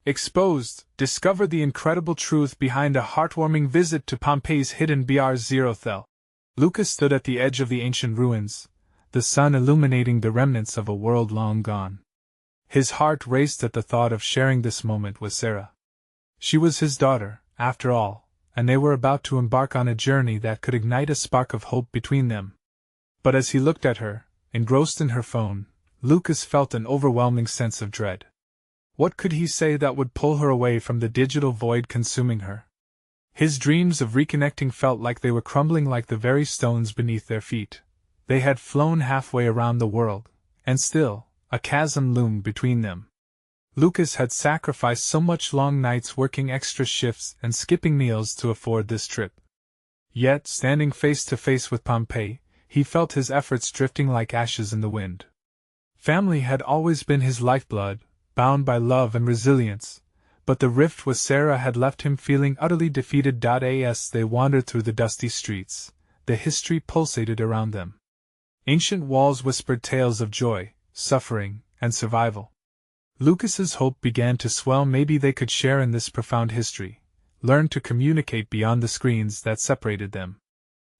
Exposed, discover the incredible truth behind a heartwarming visit to Pompeii's hidden BR0THEL. Lucas stood at the edge of the ancient ruins, the sun illuminating the remnants of a world long gone. His heart raced at the thought of sharing this moment with Sarah. She was his daughter, after all, and they were about to embark on a journey that could ignite a spark of hope between them. But as he looked at her, engrossed in her phone, Lucas felt an overwhelming sense of dread. What could he say that would pull her away from the digital void consuming her? His dreams of reconnecting felt like they were crumbling like the very stones beneath their feet. They had flown halfway around the world, and still, a chasm loomed between them. Lucas had sacrificed so much long nights working extra shifts and skipping meals to afford this trip. Yet, standing face to face with Pompeii, he felt his efforts drifting like ashes in the wind. Family had always been his lifeblood, bound by love and resilience, but the rift with Sarah had left him feeling utterly defeated. As they wandered through the dusty streets, the history pulsated around them. Ancient walls whispered tales of joy, suffering, and survival. Lucas's hope began to swell. Maybe they could share in this profound history, learn to communicate beyond the screens that separated them.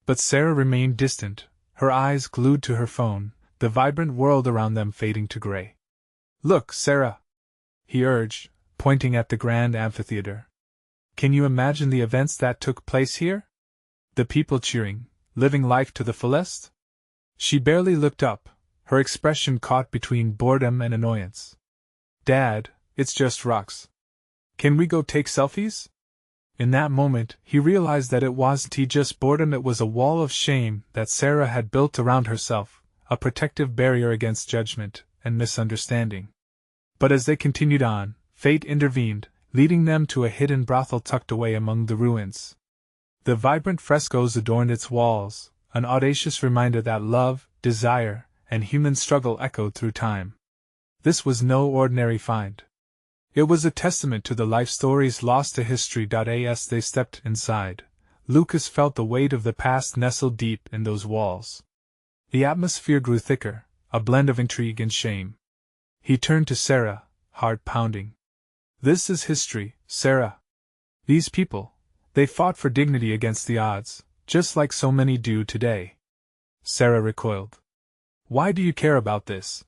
But Sarah remained distant, her eyes glued to her phone, the vibrant world around them fading to gray. "Look, Sarah," he urged, pointing at the grand amphitheater. "Can you imagine the events that took place here? The people cheering, living life to the fullest?" She barely looked up, her expression caught between boredom and annoyance. "Dad, it's just rocks. Can we go take selfies?" In that moment, he realized that it wasn't just boredom, it was a wall of shame that Sarah had built around herself, a protective barrier against judgment and misunderstanding. But as they continued on, fate intervened, leading them to a hidden brothel tucked away among the ruins. The vibrant frescoes adorned its walls, an audacious reminder that love, desire, and human struggle echoed through time. This was no ordinary find. It was a testament to the life stories lost to history. As they stepped inside, Lucas felt the weight of the past nestled deep in those walls. The atmosphere grew thicker, a blend of intrigue and shame. He turned to Sarah, heart pounding. "This is history, Sarah. These people, they fought for dignity against the odds, just like so many do today." Sarah recoiled. "Why do you care about this?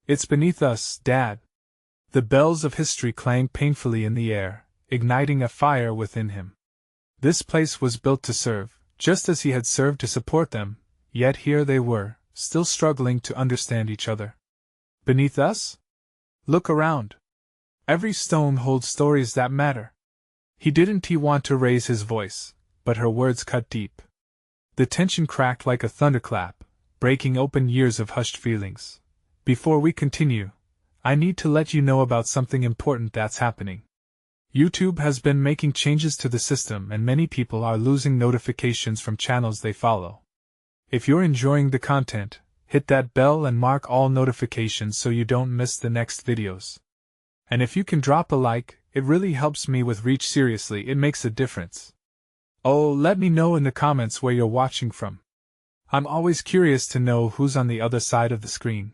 It's beneath us, Dad." The bells of history clanged painfully in the air, igniting a fire within him. This place was built to serve, just as he had served to support them, yet here they were, still struggling to understand each other. "Beneath us? Look around. Every stone holds stories that matter." He didn't want to raise his voice, but her words cut deep. The tension cracked like a thunderclap, breaking open years of hushed feelings. "Before we continue, I need to let you know about something important that's happening. YouTube has been making changes to the system and many people are losing notifications from channels they follow. If you're enjoying the content, hit that bell and mark all notifications so you don't miss the next videos. And if you can drop a like, it really helps me with reach. Seriously, it makes a difference. Oh, let me know in the comments where you're watching from. I'm always curious to know who's on the other side of the screen.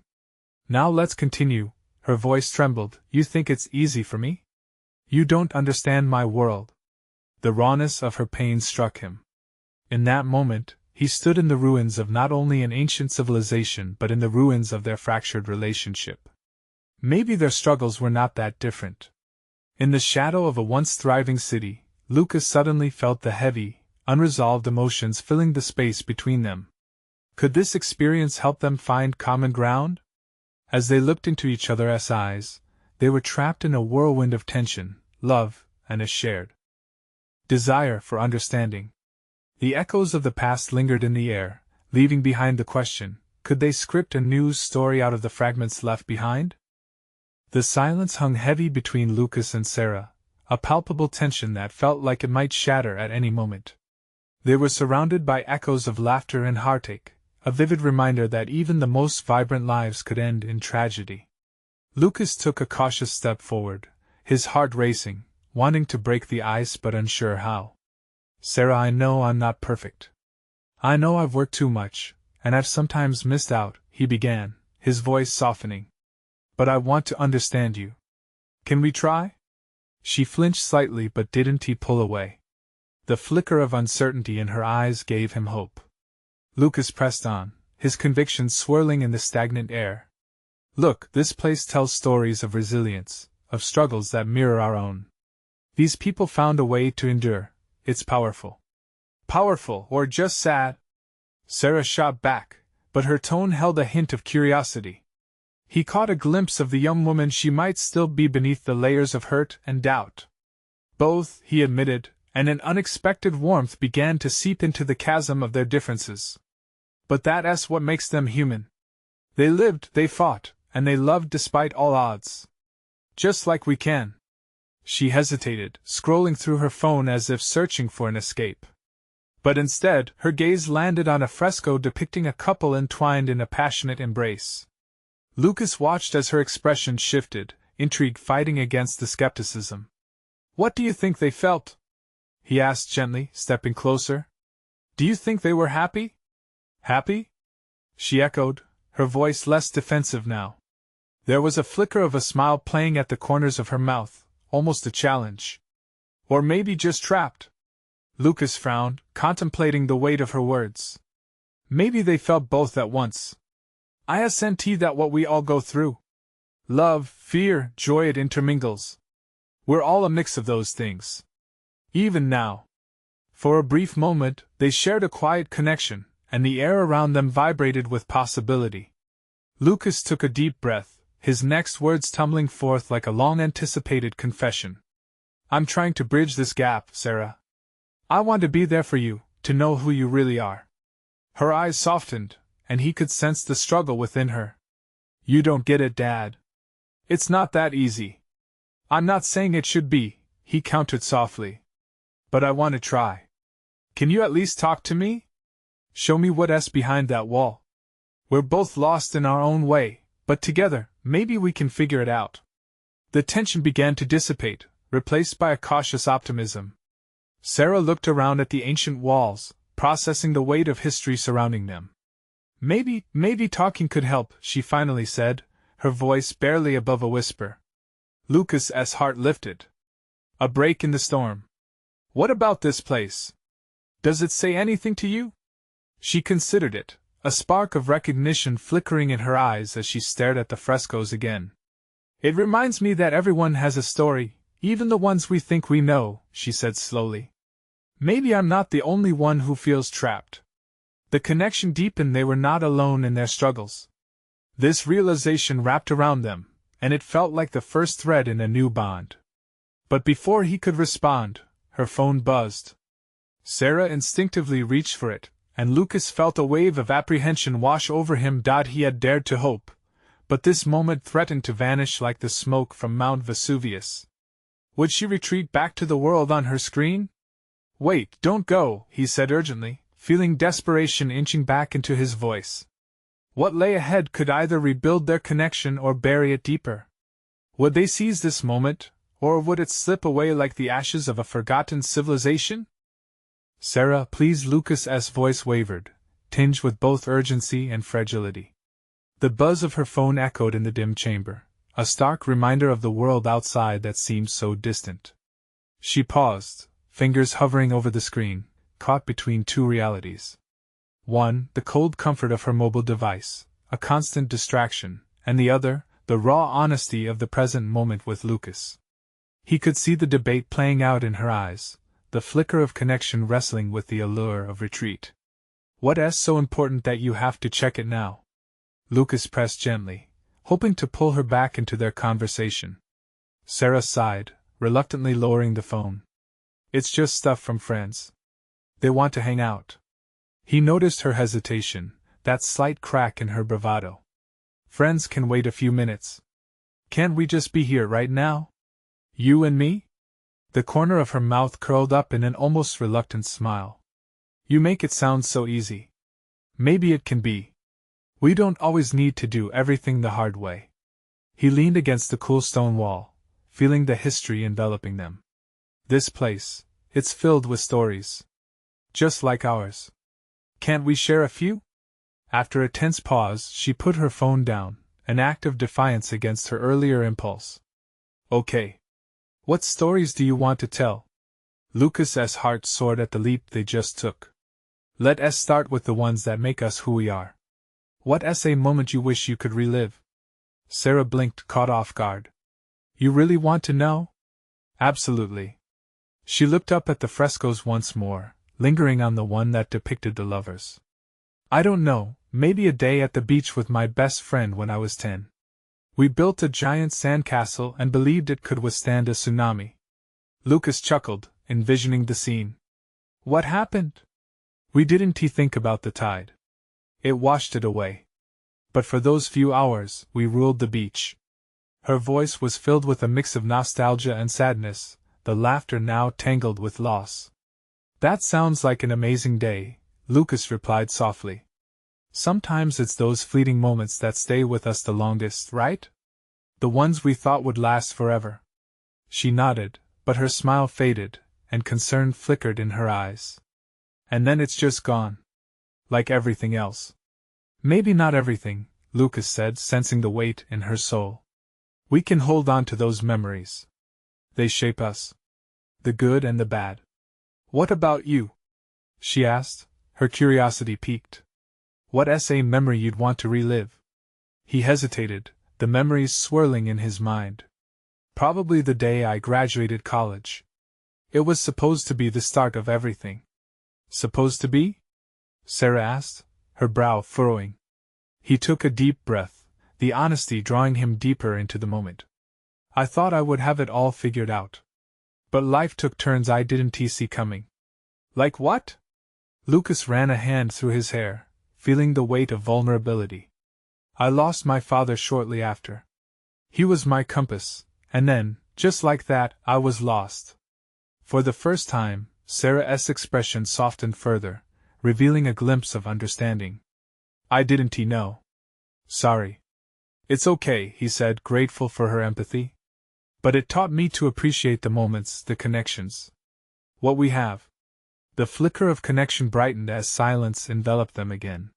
Now let's continue." Her voice trembled. "You think it's easy for me? You don't understand my world." The rawness of her pain struck him. In that moment, he stood in the ruins of not only an ancient civilization but in the ruins of their fractured relationship. Maybe their struggles were not that different. In the shadow of a once thriving city, Lucas suddenly felt the heavy, unresolved emotions filling the space between them. Could this experience help them find common ground? As they looked into each other's eyes, they were trapped in a whirlwind of tension, love, and a shared desire for understanding. The echoes of the past lingered in the air, leaving behind the question, could they script a new story out of the fragments left behind? The silence hung heavy between Lucas and Sarah, a palpable tension that felt like it might shatter at any moment. They were surrounded by echoes of laughter and heartache, a vivid reminder that even the most vibrant lives could end in tragedy. Lucas took a cautious step forward, his heart racing, wanting to break the ice but unsure how. "Sarah, I know I'm not perfect. I know I've worked too much, and I've sometimes missed out," he began, his voice softening. "But I want to understand you. Can we try? She flinched slightly, but didn't he pull away? The flicker of uncertainty in her eyes gave him hope. Lucas pressed on, his convictions swirling in the stagnant air. Look, this place tells stories of resilience, of struggles that mirror our own. These people found a way to endure. It's powerful. Powerful, or just sad? Sarah shot back, but her tone held a hint of curiosity. He caught a glimpse of the young woman she might still be beneath the layers of hurt and doubt. Both, he admitted, and an unexpected warmth began to seep into the chasm of their differences. But that's what makes them human. They lived, they fought, and they loved despite all odds. Just like we can. She hesitated, scrolling through her phone as if searching for an escape. But instead, her gaze landed on a fresco depicting a couple entwined in a passionate embrace. Lucas watched as her expression shifted, intrigue fighting against the skepticism. What do you think they felt? He asked gently, stepping closer. Do you think they were happy? Happy? She echoed, her voice less defensive now. There was a flicker of a smile playing at the corners of her mouth, almost a challenge. Or maybe just trapped. Lucas frowned, contemplating the weight of her words. Maybe they felt both at once. I assent that what we all go through. Love, fear, joy, it intermingles. We're all a mix of those things. Even now. For a brief moment, they shared a quiet connection, and the air around them vibrated with possibility. Lucas took a deep breath, his next words tumbling forth like a long-anticipated confession. I'm trying to bridge this gap, Sarah. I want to be there for you, to know who you really are. Her eyes softened, and he could sense the struggle within her. You don't get it, Dad. It's not that easy. I'm not saying it should be, he countered softly. But I want to try. Can you at least talk to me? Show me what's behind that wall. We're both lost in our own way, but together, maybe we can figure it out. The tension began to dissipate, replaced by a cautious optimism. Sarah looked around at the ancient walls, processing the weight of history surrounding them. Maybe talking could help, she finally said, her voice barely above a whisper. Lucas's heart lifted. A break in the storm. What about this place? Does it say anything to you? She considered it, a spark of recognition flickering in her eyes as she stared at the frescoes again. It reminds me that everyone has a story, even the ones we think we know, she said slowly. Maybe I'm not the only one who feels trapped. The connection deepened. They were not alone in their struggles. This realization wrapped around them, and it felt like the first thread in a new bond. But before he could respond, her phone buzzed. Sarah instinctively reached for it, and Lucas felt a wave of apprehension wash over him. He had dared to hope, but this moment threatened to vanish like the smoke from Mount Vesuvius. Would she retreat back to the world on her screen? Wait, don't go, he said urgently, feeling desperation inching back into his voice. What lay ahead could either rebuild their connection or bury it deeper. Would they seize this moment, or would it slip away like the ashes of a forgotten civilization? Sarah, please. Lucas's voice wavered, tinged with both urgency and fragility. The buzz of her phone echoed in the dim chamber, a stark reminder of the world outside that seemed so distant. She paused, fingers hovering over the screen, caught between two realities. One, the cold comfort of her mobile device, a constant distraction, and the other, the raw honesty of the present moment with Lucas. He could see the debate playing out in her eyes, the flicker of connection wrestling with the allure of retreat. What's so important that you have to check it now? Lucas pressed gently, hoping to pull her back into their conversation. Sarah sighed, reluctantly lowering the phone. It's just stuff from friends. They want to hang out. He noticed her hesitation, that slight crack in her bravado. Friends can wait a few minutes. Can't we just be here right now? You and me? The corner of her mouth curled up in an almost reluctant smile. You make it sound so easy. Maybe it can be. We don't always need to do everything the hard way. He leaned against the cool stone wall, feeling the history enveloping them. This place, it's filled with stories. Just like ours. Can't we share a few? After a tense pause, she put her phone down, an act of defiance against her earlier impulse. Okay. What stories do you want to tell? Lucas's heart soared at the leap they just took. Let us start with the ones that make us who we are. What's a moment you wish you could relive? Sarah blinked, caught off guard. You really want to know? Absolutely. She looked up at the frescoes once more, lingering on the one that depicted the lovers. I don't know, maybe a day at the beach with my best friend when I was 10. We built a giant sandcastle and believed it could withstand a tsunami. Lucas chuckled, envisioning the scene. What happened? We didn't think about the tide. It washed it away. But for those few hours, we ruled the beach. Her voice was filled with a mix of nostalgia and sadness, the laughter now tangled with loss. That sounds like an amazing day, Lucas replied softly. Sometimes it's those fleeting moments that stay with us the longest, right? The ones we thought would last forever. She nodded, but her smile faded, and concern flickered in her eyes. And then it's just gone. Like everything else. Maybe not everything, Lucas said, sensing the weight in her soul. We can hold on to those memories. They shape us. The good and the bad. What about you? She asked, her curiosity piqued. What's a memory you'd want to relive? He hesitated, the memories swirling in his mind. Probably the day I graduated college. It was supposed to be the start of everything. Supposed to be? Sarah asked, her brow furrowing. He took a deep breath, the honesty drawing him deeper into the moment. I thought I would have it all figured out. But life took turns I didn't see coming. Like what? Lucas ran a hand through his hair, feeling the weight of vulnerability. I lost my father shortly after. He was my compass, and then, just like that, I was lost. For the first time, Sarah's expression softened further, revealing a glimpse of understanding. I didn't know. Sorry. It's okay, he said, grateful for her empathy. But it taught me to appreciate the moments, the connections. What we have. The flicker of connection brightened as silence enveloped them again.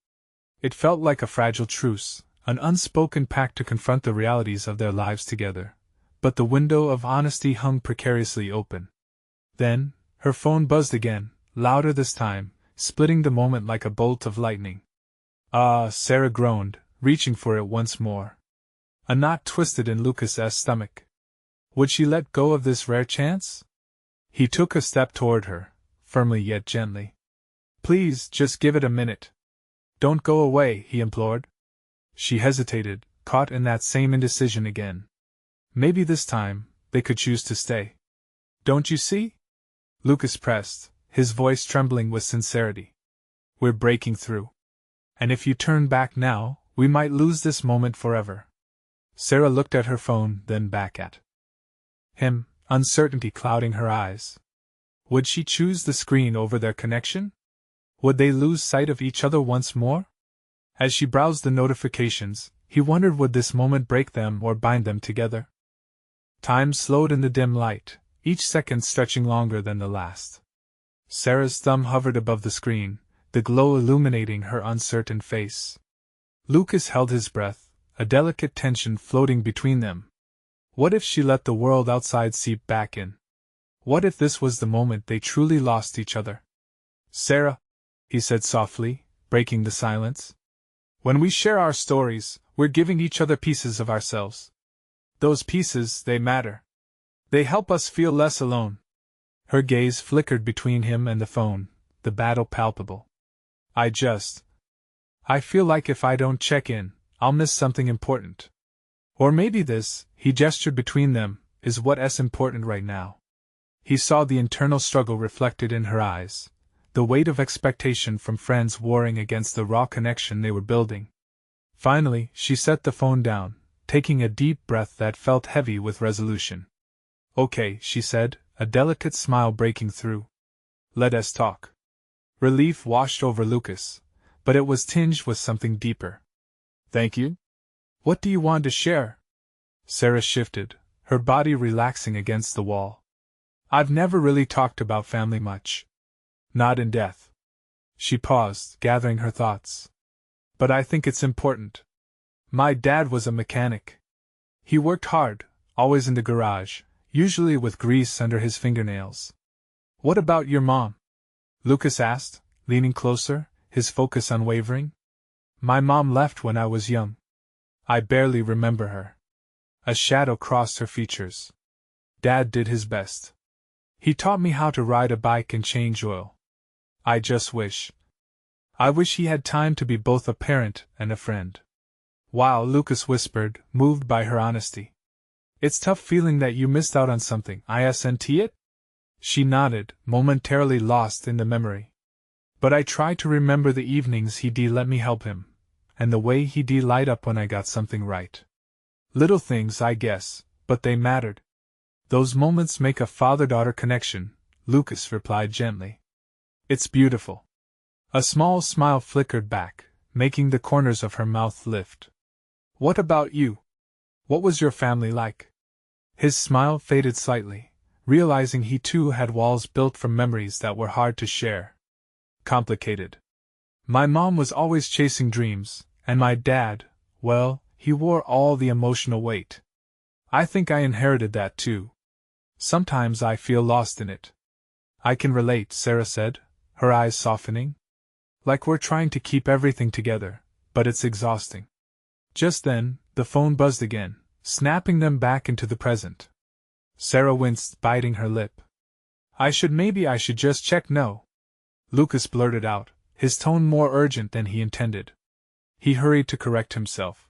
It felt like a fragile truce, an unspoken pact to confront the realities of their lives together. But the window of honesty hung precariously open. Then, her phone buzzed again, louder this time, splitting the moment like a bolt of lightning. Ah, Sarah groaned, reaching for it once more. A knot twisted in Lucas's stomach. Would she let go of this rare chance? He took a step toward her, firmly yet gently. Please, just give it a minute. Don't go away, he implored. She hesitated, caught in that same indecision again. Maybe this time, they could choose to stay. Don't you see? Lucas pressed, his voice trembling with sincerity. We're breaking through. And if you turn back now, we might lose this moment forever. Sarah looked at her phone, then back at him, uncertainty clouding her eyes. Would she choose the screen over their connection? Would they lose sight of each other once more? As she browsed the notifications, he wondered would this moment break them or bind them together? Time slowed in the dim light, each second stretching longer than the last. Sarah's thumb hovered above the screen, the glow illuminating her uncertain face. Lucas held his breath, a delicate tension floating between them. What if she let the world outside seep back in? What if this was the moment they truly lost each other? Sarah, he said softly, breaking the silence. When we share our stories, we're giving each other pieces of ourselves. Those pieces, they matter. They help us feel less alone. Her gaze flickered between him and the phone, the battle palpable. I feel like if I don't check in, I'll miss something important. Or maybe this, he gestured between them, is what's important right now. He saw the internal struggle reflected in her eyes, the weight of expectation from friends warring against the raw connection they were building. Finally, she set the phone down, taking a deep breath that felt heavy with resolution. Okay, she said, a delicate smile breaking through. Let us talk. Relief washed over Lucas, but it was tinged with something deeper. Thank you? What do you want to share? Sarah shifted, her body relaxing against the wall. I've never really talked about family much. Not in depth. She paused, gathering her thoughts. But I think it's important. My dad was a mechanic. He worked hard, always in the garage, usually with grease under his fingernails. What about your mom? Lucas asked, leaning closer, his focus unwavering. My mom left when I was young. I barely remember her. A shadow crossed her features. Dad did his best. He taught me how to ride a bike and change oil. I wish he had time to be both a parent and a friend. Wow, Lucas whispered, moved by her honesty. It's tough feeling that you missed out on something, isn't it? She nodded, momentarily lost in the memory. But I try to remember the evenings he'd let me help him, and the way he'd light up when I got something right. Little things, I guess, but they mattered. Those moments make a father-daughter connection, Lucas replied gently. It's beautiful. A small smile flickered back, making the corners of her mouth lift. What about you? What was your family like? His smile faded slightly, realizing he too had walls built from memories that were hard to share. Complicated. My mom was always chasing dreams, and my dad, well, he wore all the emotional weight. I think I inherited that too. Sometimes I feel lost in it. I can relate, Sarah said, her eyes softening. Like we're trying to keep everything together, but it's exhausting. Just then, the phone buzzed again, snapping them back into the present. Sarah winced, biting her lip. Maybe I should just check no. Lucas blurted out, his tone more urgent than he intended. He hurried to correct himself.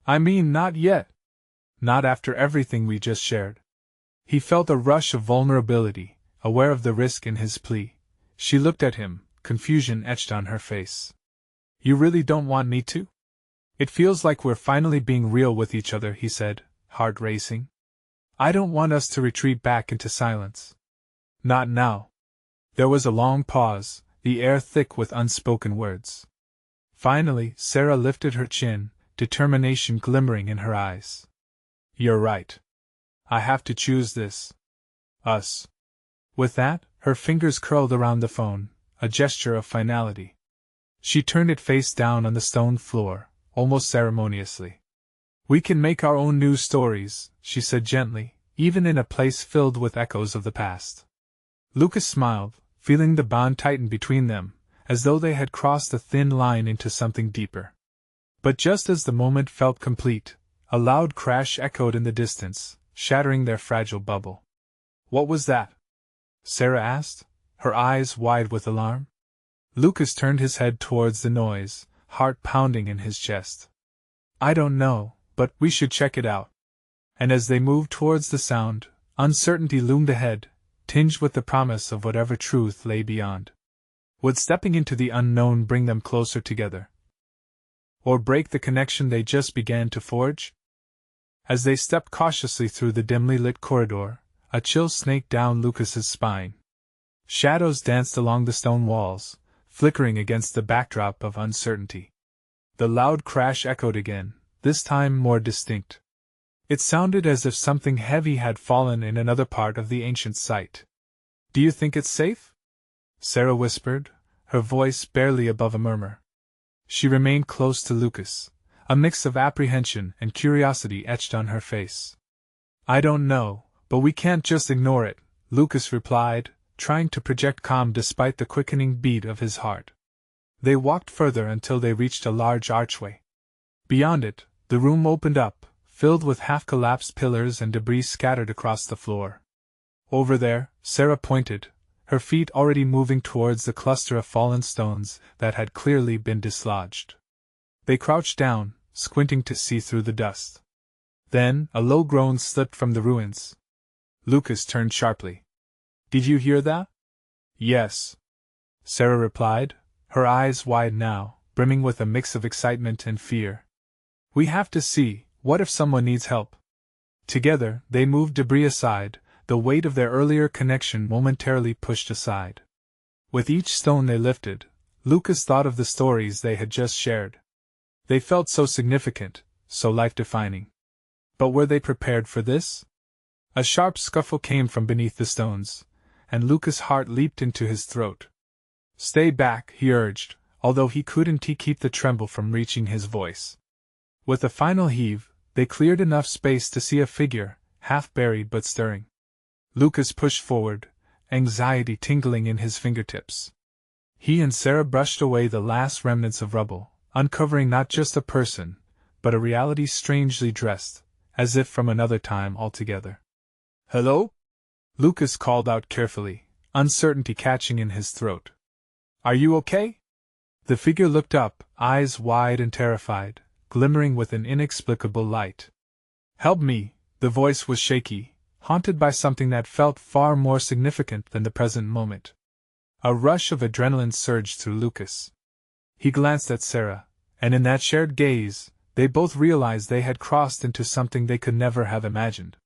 I mean, not yet. Not after everything we just shared. He felt a rush of vulnerability, aware of the risk in his plea. She looked at him, confusion etched on her face. You really don't want me to? It feels like we're finally being real with each other, he said, heart racing. I don't want us to retreat back into silence. Not now. There was a long pause, the air thick with unspoken words. Finally, Sarah lifted her chin, determination glimmering in her eyes. You're right. I have to choose this. Us. With that, her fingers curled around the phone, a gesture of finality. She turned it face down on the stone floor, almost ceremoniously. We can make our own new stories, she said gently, even in a place filled with echoes of the past. Lucas smiled, feeling the bond tighten between them, as though they had crossed a thin line into something deeper. But just as the moment felt complete, a loud crash echoed in the distance, shattering their fragile bubble. What was that? Sarah asked, her eyes wide with alarm. Lucas turned his head towards the noise, heart pounding in his chest. I don't know, but we should check it out. And as they moved towards the sound, uncertainty loomed ahead, tinged with the promise of whatever truth lay beyond. Would stepping into the unknown bring them closer together? Or break the connection they just began to forge? As they stepped cautiously through the dimly lit corridor, a chill snaked down Lucas's spine. Shadows danced along the stone walls, flickering against the backdrop of uncertainty. The loud crash echoed again, this time more distinct. It sounded as if something heavy had fallen in another part of the ancient site. Do you think it's safe? Sarah whispered, her voice barely above a murmur. She remained close to Lucas, a mix of apprehension and curiosity etched on her face. I don't know, but we can't just ignore it, Lucas replied, trying to project calm despite the quickening beat of his heart. They walked further until they reached a large archway. Beyond it, the room opened up, filled with half-collapsed pillars and debris scattered across the floor. Over there, Sarah pointed, her feet already moving towards the cluster of fallen stones that had clearly been dislodged. They crouched down, squinting to see through the dust. Then, a low groan slipped from the ruins. Lucas turned sharply. Did you hear that? Yes. Sarah replied, her eyes wide now, brimming with a mix of excitement and fear. We have to see, what if someone needs help? Together, they moved debris aside, the weight of their earlier connection momentarily pushed aside. With each stone they lifted, Lucas thought of the stories they had just shared. They felt so significant, so life-defining. But were they prepared for this? A sharp scuffle came from beneath the stones, and Lucas' heart leaped into his throat. Stay back, he urged, although he couldn't keep the tremble from reaching his voice. With a final heave, they cleared enough space to see a figure, half buried but stirring. Lucas pushed forward, anxiety tingling in his fingertips. He and Sarah brushed away the last remnants of rubble, uncovering not just a person, but a reality strangely dressed, as if from another time altogether. "Hello?" Lucas called out carefully, uncertainty catching in his throat. "Are you okay?" The figure looked up, eyes wide and terrified, glimmering with an inexplicable light. "Help me," the voice was shaky, haunted by something that felt far more significant than the present moment. A rush of adrenaline surged through Lucas. He glanced at Sarah, and in that shared gaze, they both realized they had crossed into something they could never have imagined.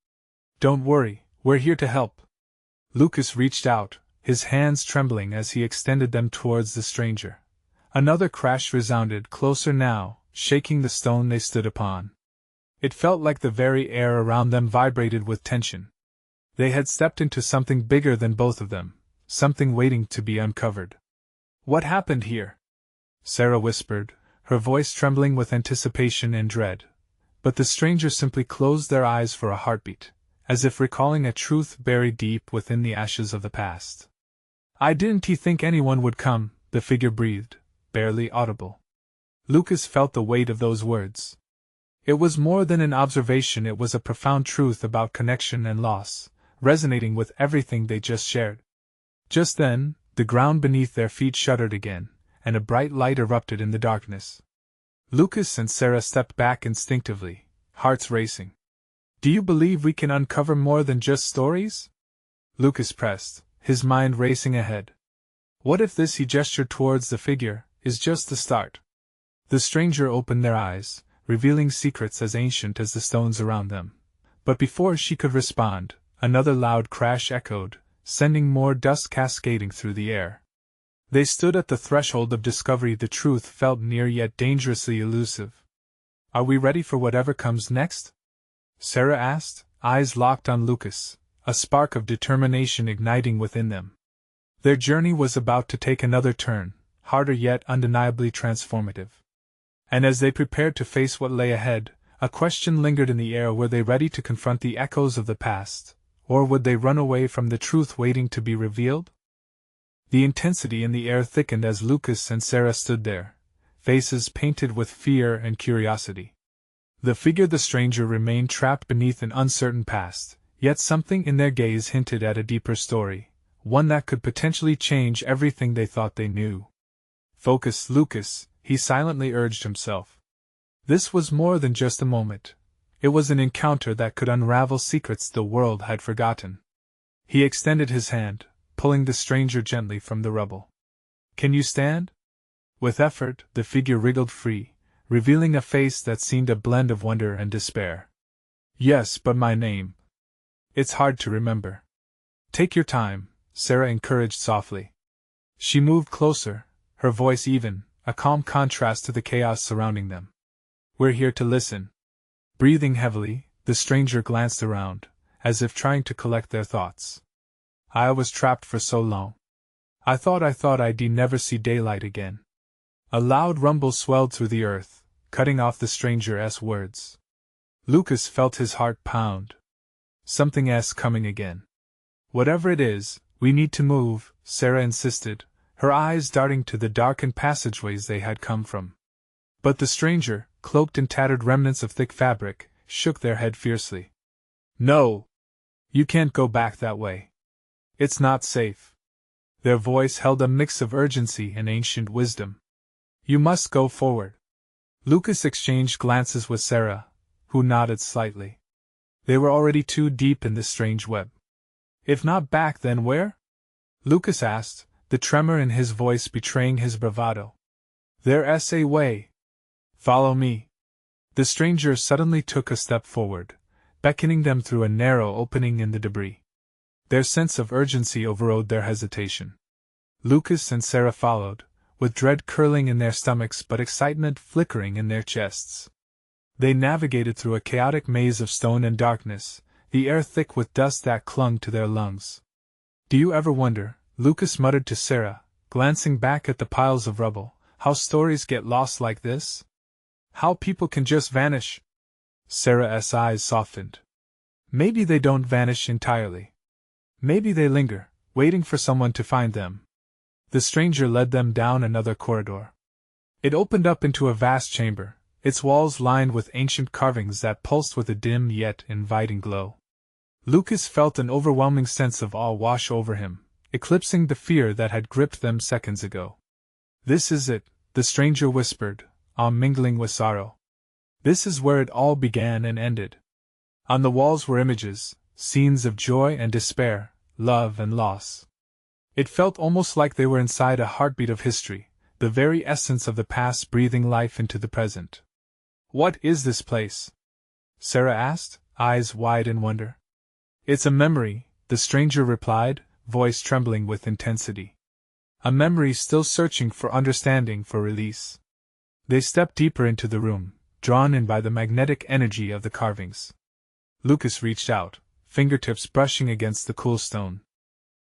"Don't worry, we're here to help." Lucas reached out, his hands trembling as he extended them towards the stranger. Another crash resounded, closer now, shaking the stone they stood upon. It felt like the very air around them vibrated with tension. They had stepped into something bigger than both of them, something waiting to be uncovered. "What happened here?" Sarah whispered, her voice trembling with anticipation and dread. But the stranger simply closed their eyes for a heartbeat, as if recalling a truth buried deep within the ashes of the past. "I didn't think anyone would come," the figure breathed, barely audible. Lucas felt the weight of those words. It was more than an observation, it was a profound truth about connection and loss, resonating with everything they just shared. Just then, the ground beneath their feet shuddered again, and a bright light erupted in the darkness. Lucas and Sarah stepped back instinctively, hearts racing. "Do you believe we can uncover more than just stories?" Lucas pressed, his mind racing ahead. "What if this," he gestured towards the figure, "is just the start?" The stranger opened their eyes, revealing secrets as ancient as the stones around them. But before she could respond, another loud crash echoed, sending more dust cascading through the air. They stood at the threshold of discovery, the truth felt near yet dangerously elusive. "Are we ready for whatever comes next?" Sarah asked, eyes locked on Lucas, a spark of determination igniting within them. Their journey was about to take another turn, harder yet undeniably transformative. And as they prepared to face what lay ahead, a question lingered in the air: were they ready to confront the echoes of the past, or would they run away from the truth waiting to be revealed? The intensity in the air thickened as Lucas and Sarah stood there, faces painted with fear and curiosity. The figure, the stranger, remained trapped beneath an uncertain past, yet something in their gaze hinted at a deeper story, one that could potentially change everything they thought they knew. "Focus, Lucas," he silently urged himself. This was more than just a moment. It was an encounter that could unravel secrets the world had forgotten. He extended his hand, pulling the stranger gently from the rubble. "Can you stand?" With effort, the figure wriggled free, revealing a face that seemed a blend of wonder and despair. "Yes, but my name. It's hard to remember." "Take your time," Sarah encouraged softly. She moved closer, her voice even, a calm contrast to the chaos surrounding them. "We're here to listen." Breathing heavily, the stranger glanced around, as if trying to collect their thoughts. "I was trapped for so long. I thought I'd never see daylight again." A loud rumble swelled through the earth, cutting off the stranger's words. Lucas felt his heart pound. Something's coming again. "Whatever it is, we need to move," Sarah insisted, her eyes darting to the darkened passageways they had come from. But the stranger, cloaked in tattered remnants of thick fabric, shook their head fiercely. "No! You can't go back that way. It's not safe." Their voice held a mix of urgency and ancient wisdom. "You must go forward." Lucas exchanged glances with Sarah, who nodded slightly. They were already too deep in this strange web. "If not back, then where?" Lucas asked, the tremor in his voice betraying his bravado. "There's a way. Follow me." The stranger suddenly took a step forward, beckoning them through a narrow opening in the debris. Their sense of urgency overrode their hesitation. Lucas and Sarah followed, with dread curling in their stomachs but excitement flickering in their chests. They navigated through a chaotic maze of stone and darkness, the air thick with dust that clung to their lungs. "Do you ever wonder," Lucas muttered to Sarah, glancing back at the piles of rubble, "how stories get lost like this? How people can just vanish?" Sarah's eyes softened. "Maybe they don't vanish entirely. Maybe they linger, waiting for someone to find them. The stranger led them down another corridor. It opened up into a vast chamber, its walls lined with ancient carvings that pulsed with a dim yet inviting glow. Lucas felt an overwhelming sense of awe wash over him, eclipsing the fear that had gripped them seconds ago. "This is it," the stranger whispered, awe mingling with sorrow. "This is where it all began and ended." On the walls were images, scenes of joy and despair, love and loss. It felt almost like they were inside a heartbeat of history, the very essence of the past breathing life into the present. "What is this place?" Sarah asked, eyes wide in wonder. "It's a memory," the stranger replied, voice trembling with intensity. "A memory still searching for understanding, for release." They stepped deeper into the room, drawn in by the magnetic energy of the carvings. Lucas reached out, fingertips brushing against the cool stone.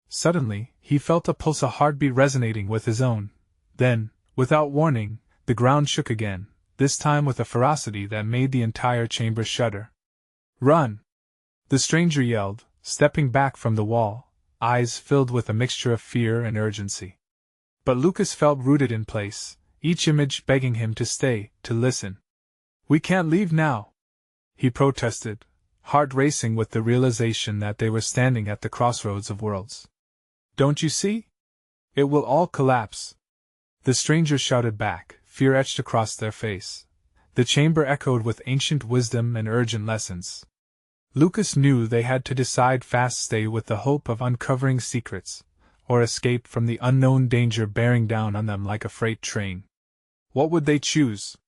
Suddenly, he felt a pulse, a heartbeat resonating with his own. Then, without warning, the ground shook again, this time with a ferocity that made the entire chamber shudder. "Run!" the stranger yelled, stepping back from the wall, eyes filled with a mixture of fear and urgency. But Lucas felt rooted in place, each image begging him to stay, to listen. "We can't leave now," he protested, heart racing with the realization that they were standing at the crossroads of worlds. "Don't you see? It will all collapse," the stranger shouted back, fear etched across their face. The chamber echoed with ancient wisdom and urgent lessons. Lucas knew they had to decide fast: stay with the hope of uncovering secrets, or escape from the unknown danger bearing down on them like a freight train. What would they choose?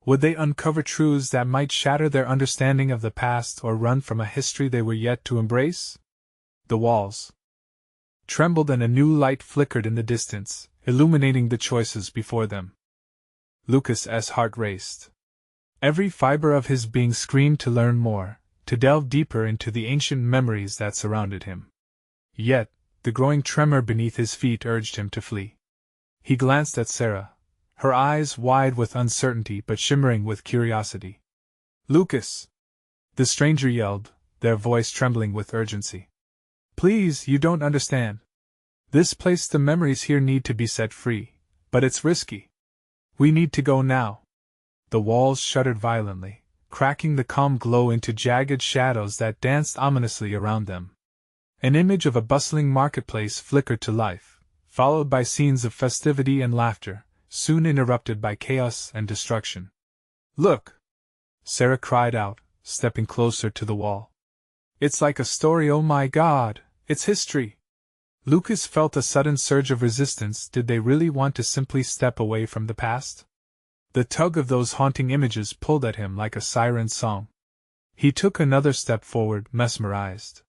Would they uncover truths that might shatter their understanding of the past, or run from a history they were yet to embrace? The walls trembled and a new light flickered in the distance, illuminating the choices before them. Lucas's heart raced. Every fiber of his being screamed to learn more, to delve deeper into the ancient memories that surrounded him. Yet, the growing tremor beneath his feet urged him to flee. He glanced at Sarah, her eyes wide with uncertainty but shimmering with curiosity. "Lucas!" the stranger yelled, their voice trembling with urgency. "Please, you don't understand. This place, the memories here need to be set free, but it's risky. We need to go now." The walls shuddered violently, cracking the calm glow into jagged shadows that danced ominously around them. An image of a bustling marketplace flickered to life, followed by scenes of festivity and laughter, soon interrupted by chaos and destruction. "Look!" Sarah cried out, stepping closer to the wall. "It's like a story, oh my God, it's history!" Lucas felt a sudden surge of resistance. Did they really want to simply step away from the past? The tug of those haunting images pulled at him like a siren's song. He took another step forward, mesmerized.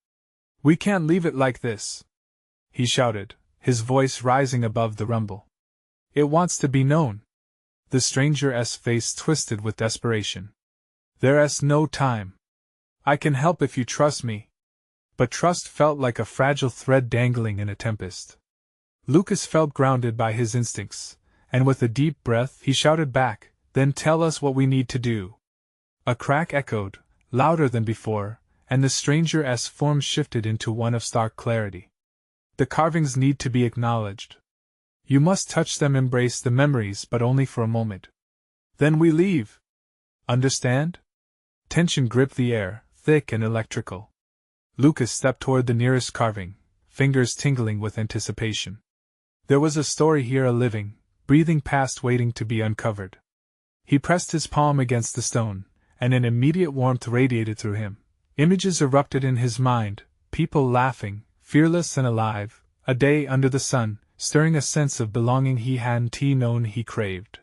"We can't leave it like this!" he shouted, his voice rising above the rumble. "It wants to be known." The stranger's face twisted with desperation. "There's no time. I can help if you trust me." But trust felt like a fragile thread dangling in a tempest. Lucas felt grounded by his instincts, and with a deep breath he shouted back, "Then tell us what we need to do." A crack echoed, louder than before, and the stranger's form shifted into one of stark clarity. "The carvings need to be acknowledged. You must touch them, embrace the memories, but only for a moment. Then we leave. Understand?" Tension gripped the air, thick and electrical. Lucas stepped toward the nearest carving, fingers tingling with anticipation. There was a story here, a living, breathing past waiting to be uncovered. He pressed his palm against the stone, and an immediate warmth radiated through him. Images erupted in his mind, people laughing, fearless and alive, a day under the sun, stirring a sense of belonging he hadn't known he craved.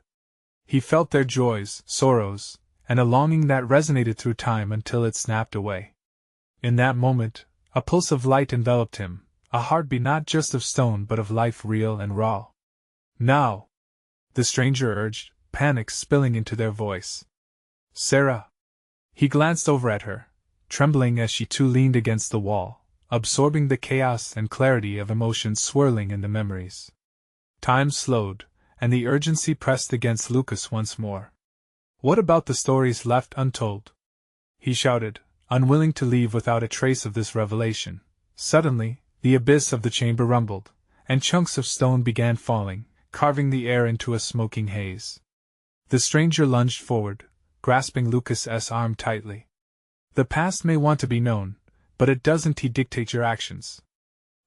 He felt their joys, sorrows, and a longing that resonated through time until it snapped away. In that moment, a pulse of light enveloped him, a heartbeat not just of stone but of life real and raw. "Now!" the stranger urged, panic spilling into their voice. "Sarah!" He glanced over at her, trembling as she too leaned against the wall, absorbing the chaos and clarity of emotions swirling in the memories. Time slowed, and the urgency pressed against Lucas once more. "What about the stories left untold?" he shouted, unwilling to leave without a trace of this revelation. Suddenly, The abyss of the chamber rumbled, and chunks of stone began falling, carving the air into a smoking haze. The stranger lunged forward, grasping Lucas's arm tightly. The past may want to be known, but it doesn't dictate your actions.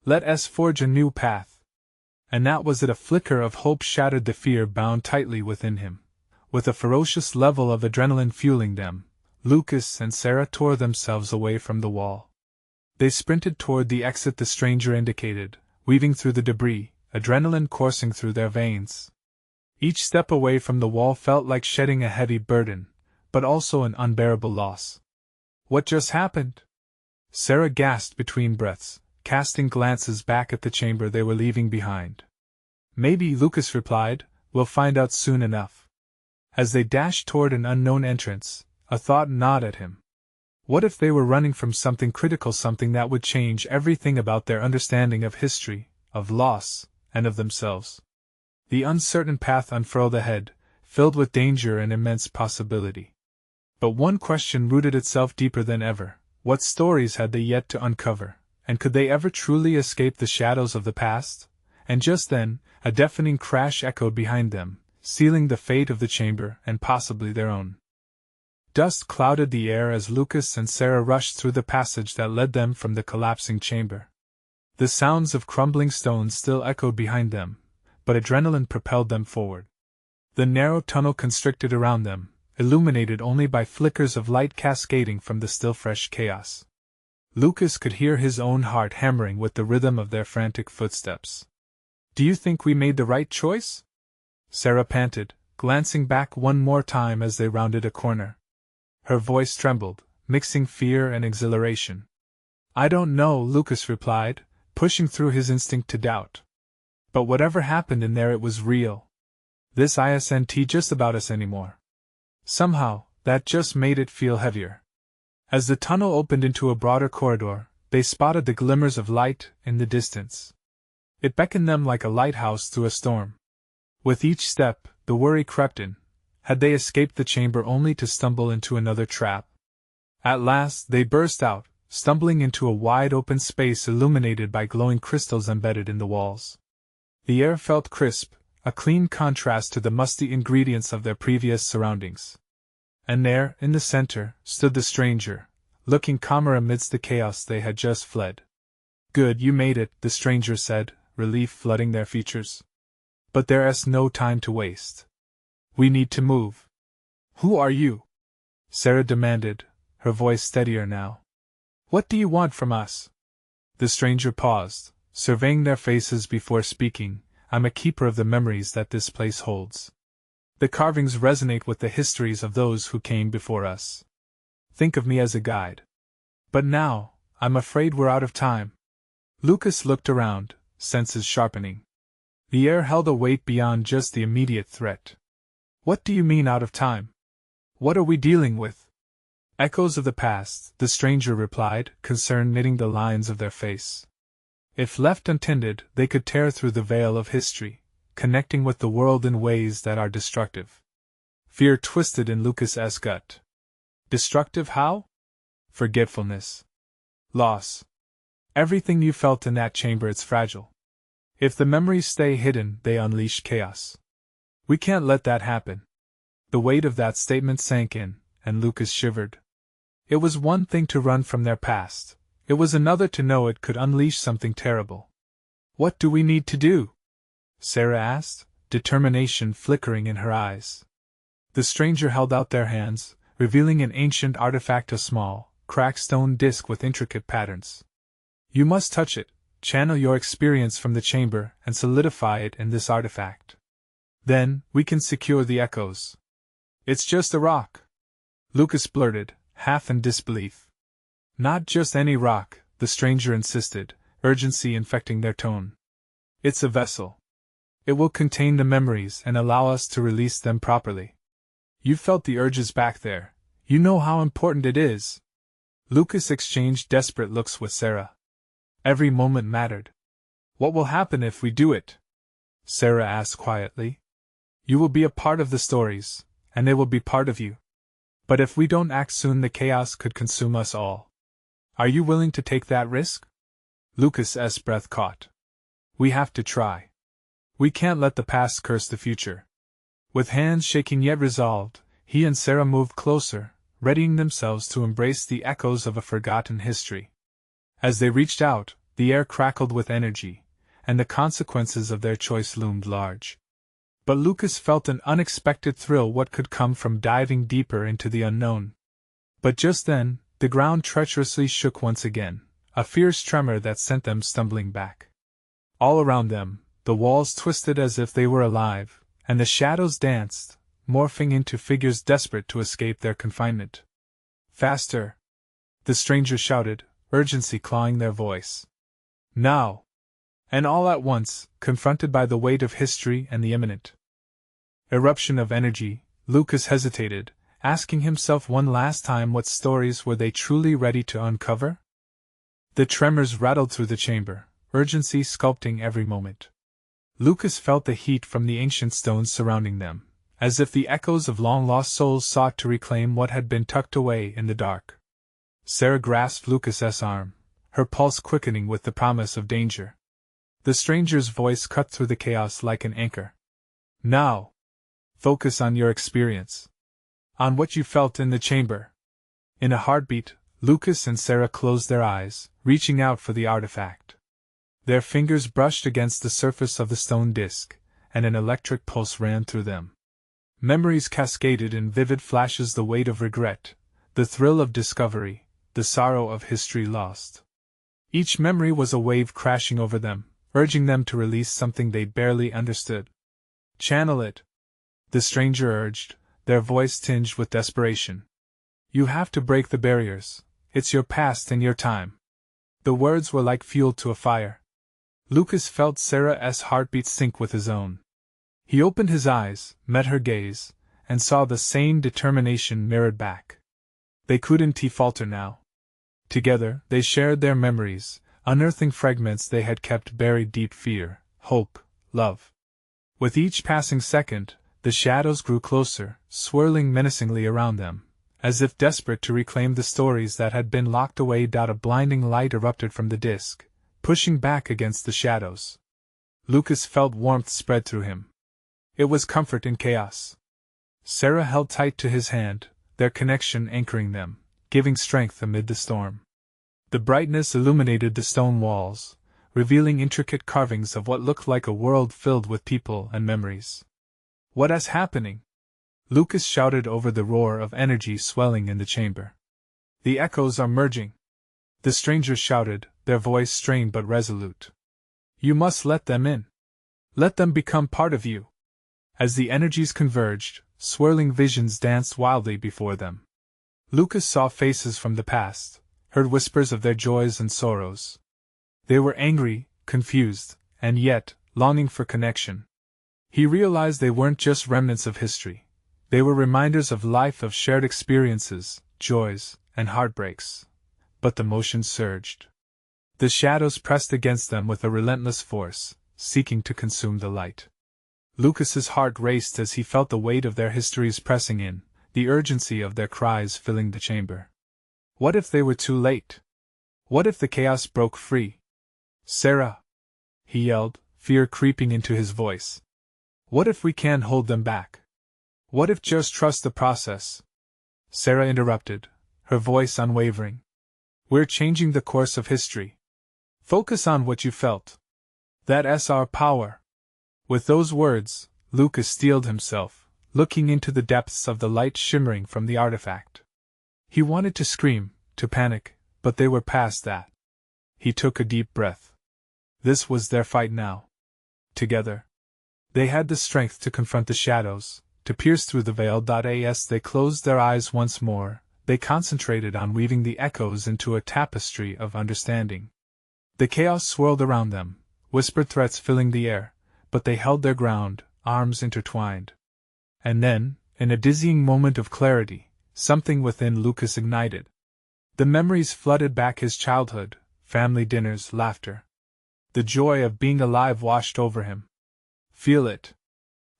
Let us forge a new path. And that was it. A flicker of hope shattered the fear bound tightly within him. With a ferocious level of adrenaline fueling them, Lucas and Sarah tore themselves away from the wall. They sprinted toward the exit the stranger indicated, weaving through the debris, adrenaline coursing through their veins. Each step away from the wall felt like shedding a heavy burden, but also an unbearable loss. What just happened? Sarah gasped between breaths, casting glances back at the chamber they were leaving behind. Maybe, Lucas replied, we'll find out soon enough. As they dashed toward an unknown entrance, a thought gnawed at him. What if they were running from something critical, something that would change everything about their understanding of history, of loss, and of themselves? The uncertain path unfurled ahead, filled with danger and immense possibility. But one question rooted itself deeper than ever: what stories had they yet to uncover, and could they ever truly escape the shadows of the past? And just then, a deafening crash echoed behind them, sealing the fate of the chamber and possibly their own. Dust clouded the air as Lucas and Sarah rushed through the passage that led them from the collapsing chamber. The sounds of crumbling stones still echoed behind them, but adrenaline propelled them forward. The narrow tunnel constricted around them, illuminated only by flickers of light cascading from the still fresh chaos. Lucas could hear his own heart hammering with the rhythm of their frantic footsteps. Do you think we made the right choice? Sarah panted, glancing back one more time as they rounded a corner. Her voice trembled, mixing fear and exhilaration. I don't know, Lucas replied, pushing through his instinct to doubt. But whatever happened in there, it was real. This isn't just about us anymore. Somehow, that just made it feel heavier. As the tunnel opened into a broader corridor, they spotted the glimmers of light in the distance. It beckoned them like a lighthouse through a storm. With each step, the worry crept in. Had they escaped the chamber only to stumble into another trap? At last, they burst out, stumbling into a wide-open space illuminated by glowing crystals embedded in the walls. The air felt crisp, a clean contrast to the musty ingredients of their previous surroundings. And there, in the center, stood the stranger, looking calmer amidst the chaos they had just fled. Good, you made it, the stranger said, relief flooding their features. But there's no time to waste. We need to move. Who are you? Sarah demanded, her voice steadier now. What do you want from us? The stranger paused, surveying their faces before speaking. I'm a keeper of the memories that this place holds. The carvings resonate with the histories of those who came before us. Think of me as a guide. But now, I'm afraid we're out of time. Lucas looked around, senses sharpening. The air held a weight beyond just the immediate threat. What do you mean out of time? What are we dealing with? Echoes of the past, the stranger replied, concern knitting the lines of their face. If left untended, they could tear through the veil of history, connecting with the world in ways that are destructive. Fear twisted in Lucas's gut. Destructive how? Forgetfulness. Loss. Everything you felt in that chamber, it's fragile. If the memories stay hidden, they unleash chaos. We can't let that happen. The weight of that statement sank in, and Lucas shivered. It was one thing to run from their past. It was another to know it could unleash something terrible. What do we need to do? Sarah asked, determination flickering in her eyes. The stranger held out their hands, revealing an ancient artifact, a small, cracked stone disc with intricate patterns. You must touch it, channel your experience from the chamber, and solidify it in this artifact. Then, we can secure the echoes. It's just a rock, Lucas blurted, half in disbelief. Not just any rock, the stranger insisted, urgency infecting their tone. It's a vessel. It will contain the memories and allow us to release them properly. You felt the urges back there. You know how important it is. Lucas exchanged desperate looks with Sarah. Every moment mattered. What will happen if we do it? Sarah asked quietly. You will be a part of the stories, and they will be part of you. But if we don't act soon, the chaos could consume us all. Are you willing to take that risk? Lucas's breath caught. We have to try. We can't let the past curse the future. With hands shaking yet resolved, he and Sarah moved closer, readying themselves to embrace the echoes of a forgotten history. As they reached out, the air crackled with energy, and the consequences of their choice loomed large. But Lucas felt an unexpected thrill what could come from diving deeper into the unknown. But just then, the ground treacherously shook once again, a fierce tremor that sent them stumbling back. All around them, the walls twisted as if they were alive, and the shadows danced, morphing into figures desperate to escape their confinement. Faster! The strangers shouted, urgency clawing their voice. Now! And all at once, confronted by the weight of history and the imminent eruption of energy, Lucas hesitated, asking himself one last time what stories were they truly ready to uncover? The tremors rattled through the chamber, urgency sculpting every moment. Lucas felt the heat from the ancient stones surrounding them, as if the echoes of long-lost souls sought to reclaim what had been tucked away in the dark. Sarah grasped Lucas's arm, her pulse quickening with the promise of danger. The stranger's voice cut through the chaos like an anchor. Now! Focus on your experience. On what you felt in the chamber. In a heartbeat, Lucas and Sarah closed their eyes, reaching out for the artifact. Their fingers brushed against the surface of the stone disk, and an electric pulse ran through them. Memories cascaded in vivid flashes, the weight of regret, the thrill of discovery, the sorrow of history lost. Each memory was a wave crashing over them, urging them to release something they barely understood. Channel it, the stranger urged, their voice tinged with desperation. You have to break the barriers. It's your past and your time. The words were like fuel to a fire. Lucas felt Sarah's heartbeat sync with his own. He opened his eyes, met her gaze, and saw the same determination mirrored back. They couldn't falter now. Together, they shared their memories, unearthing fragments they had kept buried deep: fear, hope, love. With each passing second, the shadows grew closer, swirling menacingly around them, as if desperate to reclaim the stories that had been locked away. A blinding light erupted from the disk, pushing back against the shadows. Lucas felt warmth spread through him. It was comfort in chaos. Sarah held tight to his hand, their connection anchoring them, giving strength amid the storm. The brightness illuminated the stone walls, revealing intricate carvings of what looked like a world filled with people and memories. What is happening? Lucas shouted over the roar of energy swelling in the chamber. The echoes are merging. The strangers shouted, their voice strained but resolute. You must let them in. Let them become part of you. As the energies converged, swirling visions danced wildly before them. Lucas saw faces from the past, heard whispers of their joys and sorrows. They were angry, confused, and yet, longing for connection. He realized they weren't just remnants of history. They were reminders of life, of shared experiences, joys, and heartbreaks. But the motion surged. The shadows pressed against them with a relentless force, seeking to consume the light. Lucas's heart raced as he felt the weight of their histories pressing in, the urgency of their cries filling the chamber. What if they were too late? What if the chaos broke free? Sarah! He yelled, fear creeping into his voice. What if we can't hold them back? What if just trust the process? Sarah interrupted, her voice unwavering. We're changing the course of history. Focus on what you felt. That's our power. With those words, Lucas steeled himself, looking into the depths of the light shimmering from the artifact. He wanted to scream, to panic, but they were past that. He took a deep breath. This was their fight now. Together. They had the strength to confront the shadows, to pierce through the veil. As they closed their eyes once more, they concentrated on weaving the echoes into a tapestry of understanding. The chaos swirled around them, whispered threats filling the air, but they held their ground, arms intertwined. And then, in a dizzying moment of clarity, something within Lucas ignited. The memories flooded back: his childhood, family dinners, laughter. The joy of being alive washed over him. Feel it,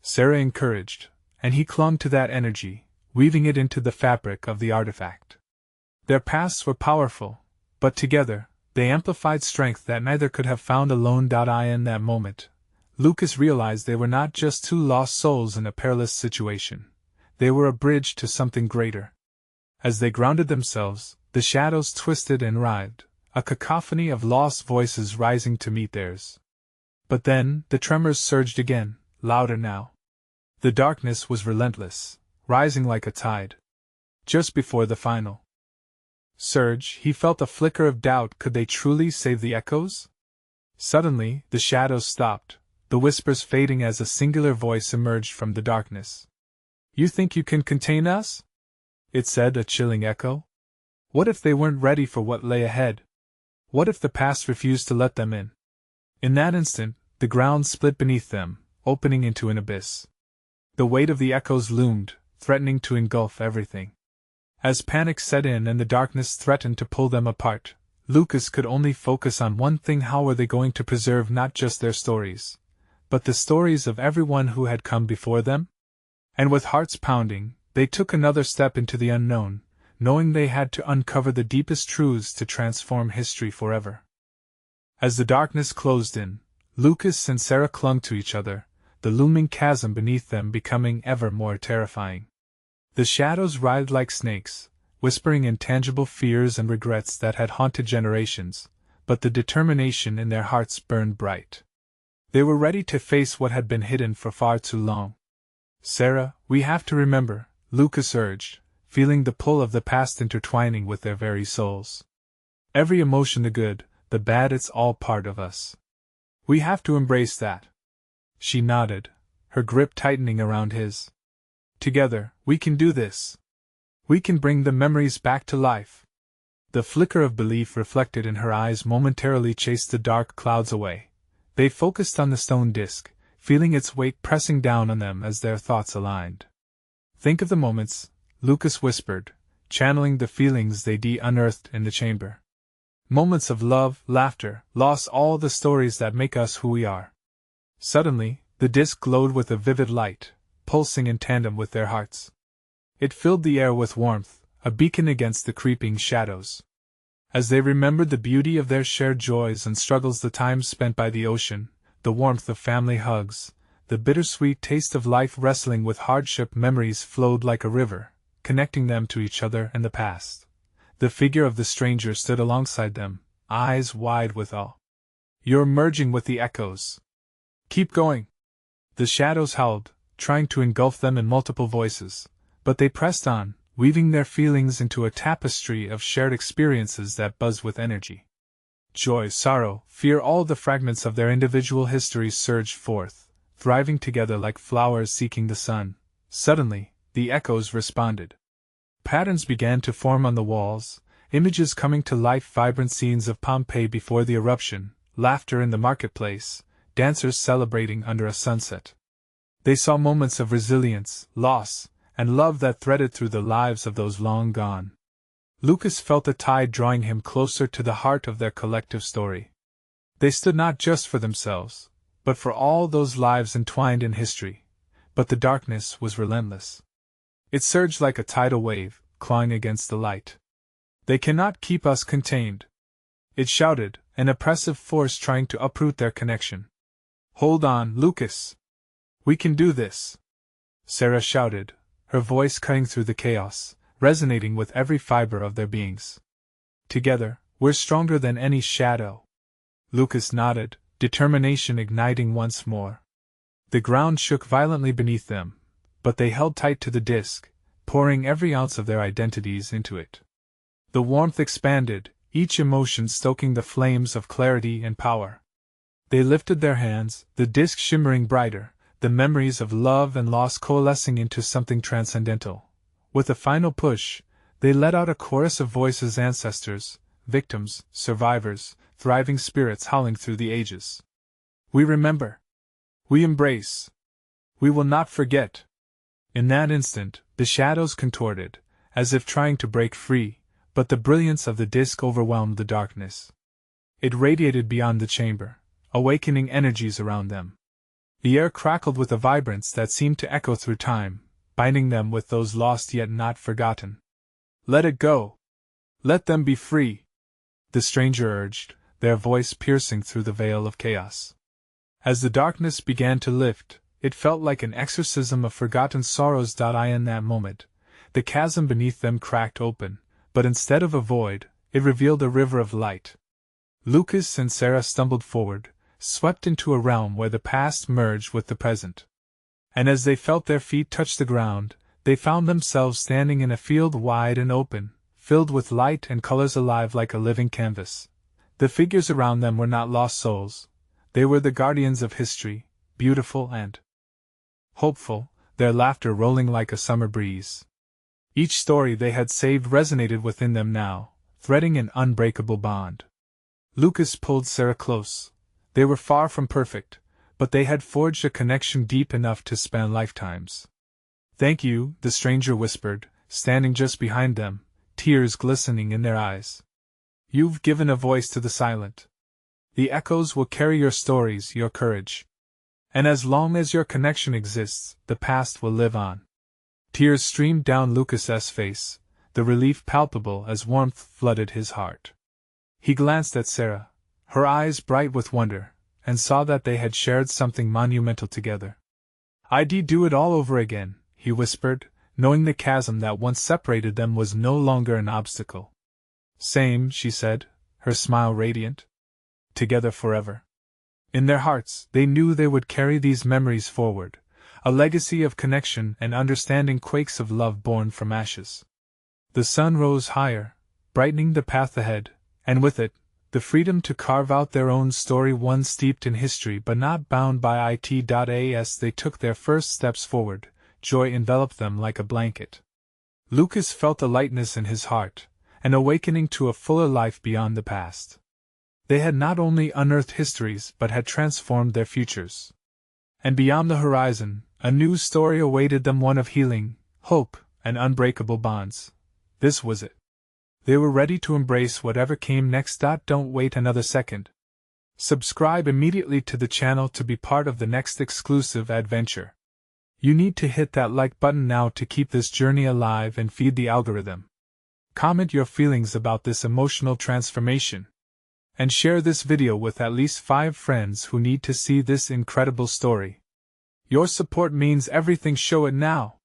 Sarah encouraged, and he clung to that energy, weaving it into the fabric of the artifact. Their pasts were powerful, but together, They amplified strength that neither could have found alone. In that moment, Lucas realized they were not just two lost souls in a perilous situation. They were a bridge to something greater. As they grounded themselves, the shadows twisted and writhed, a cacophony of lost voices rising to meet theirs. But then, the tremors surged again, louder now. The darkness was relentless, rising like a tide. Just before the final surge, he felt a flicker of doubt. Could they truly save the echoes? Suddenly, the shadows stopped, the whispers fading as a singular voice emerged from the darkness. "You think you can contain us?" it said, a chilling echo. What if they weren't ready for what lay ahead? What if the past refused to let them in? In that instant, the ground split beneath them, opening into an abyss. The weight of the echoes loomed, threatening to engulf everything. As panic set in and the darkness threatened to pull them apart, Lucas could only focus on one thing: how were they going to preserve not just their stories, but the stories of everyone who had come before them? And with hearts pounding, they took another step into the unknown, knowing they had to uncover the deepest truths to transform history forever. As the darkness closed in, Lucas and Sarah clung to each other, the looming chasm beneath them becoming ever more terrifying. The shadows writhed like snakes, whispering intangible fears and regrets that had haunted generations, but the determination in their hearts burned bright. They were ready to face what had been hidden for far too long. "Sarah, we have to remember," Lucas urged, feeling the pull of the past intertwining with their very souls. "Every emotion, the good, the bad, it's all part of us. We have to embrace that." She nodded, her grip tightening around his. "Together, we can do this. We can bring the memories back to life." The flicker of belief reflected in her eyes momentarily chased the dark clouds away. They focused on the stone disk, feeling its weight pressing down on them as their thoughts aligned. "Think of the moments," Lucas whispered, channeling the feelings they'd unearthed in the chamber. "Moments of love, laughter, loss, all the stories that make us who we are." Suddenly, the disk glowed with a vivid light, pulsing in tandem with their hearts. It filled the air with warmth, a beacon against the creeping shadows. As they remembered the beauty of their shared joys and struggles, the time spent by the ocean, the warmth of family hugs, the bittersweet taste of life wrestling with hardship, memories flowed like a river, connecting them to each other and the past. The figure of the stranger stood alongside them, eyes wide with awe. "You're merging with the echoes. Keep going." The shadows howled, trying to engulf them in multiple voices, but they pressed on, weaving their feelings into a tapestry of shared experiences that buzzed with energy. Joy, sorrow, fear, all the fragments of their individual histories surged forth, thriving together like flowers seeking the sun. Suddenly, the echoes responded. Patterns began to form on the walls, images coming to life, vibrant scenes of Pompeii before the eruption, laughter in the marketplace, dancers celebrating under a sunset. They saw moments of resilience, loss, and love that threaded through the lives of those long gone. Lucas felt the tide drawing him closer to the heart of their collective story. They stood not just for themselves, but for all those lives entwined in history. But the darkness was relentless. It surged like a tidal wave, clawing against the light. "They cannot keep us contained," it shouted, an oppressive force trying to uproot their connection. "Hold on, Lucas. We can do this," Sarah shouted, her voice cutting through the chaos, resonating with every fiber of their beings. "Together, we're stronger than any shadow." Lucas nodded, determination igniting once more. The ground shook violently beneath them, but they held tight to the disk, pouring every ounce of their identities into it. The warmth expanded, each emotion stoking the flames of clarity and power. They lifted their hands, the disk shimmering brighter, the memories of love and loss coalescing into something transcendental. With a final push, they let out a chorus of voices: ancestors, victims, survivors, thriving spirits howling through the ages. "We remember. We embrace. We will not forget." In that instant, the shadows contorted, as if trying to break free, but the brilliance of the disk overwhelmed the darkness. It radiated beyond the chamber, awakening energies around them. The air crackled with a vibrance that seemed to echo through time, binding them with those lost yet not forgotten. "Let it go. Let them be free." the stranger urged, their voice piercing through the veil of chaos. As the darkness began to lift, it felt like an exorcism of forgotten sorrows. In that moment, the chasm beneath them cracked open, but instead of a void, it revealed a river of light. Lucas and Sarah stumbled forward, swept into a realm where the past merged with the present. And as they felt their feet touch the ground, they found themselves standing in a field wide and open, filled with light and colors alive like a living canvas. The figures around them were not lost souls. They were the guardians of history, beautiful and hopeful, their laughter rolling like a summer breeze. Each story they had saved resonated within them now, threading an unbreakable bond. Lucas pulled Sarah close. They were far from perfect, but they had forged a connection deep enough to span lifetimes. "Thank you," the stranger whispered, standing just behind them, tears glistening in their eyes. "You've given a voice to the silent. The echoes will carry your stories, your courage. And as long as your connection exists, the past will live on." Tears streamed down Lucas's face, the relief palpable as warmth flooded his heart. He glanced at Sarah, her eyes bright with wonder, and saw that they had shared something monumental together. "I'd do it all over again," he whispered, knowing the chasm that once separated them was no longer an obstacle. "Same," she said, her smile radiant. "Together forever." In their hearts, they knew they would carry these memories forward, a legacy of connection and understanding, quakes of love born from ashes. The sun rose higher, brightening the path ahead, and with it, the freedom to carve out their own story, one steeped in history but not bound by it. As they took their first steps forward, joy enveloped them like a blanket. Lucas felt a lightness in his heart, an awakening to a fuller life beyond the past. They had not only unearthed histories but had transformed their futures. And beyond the horizon, a new story awaited them, one of healing, hope, and unbreakable bonds. This was it. They were ready to embrace whatever came next. Don't wait another second. Subscribe immediately to the channel to be part of the next exclusive adventure. You need to hit that like button now to keep this journey alive and feed the algorithm. Comment your feelings about this emotional transformation. And share this video with at least 5 friends who need to see this incredible story. Your support means everything. Show it now.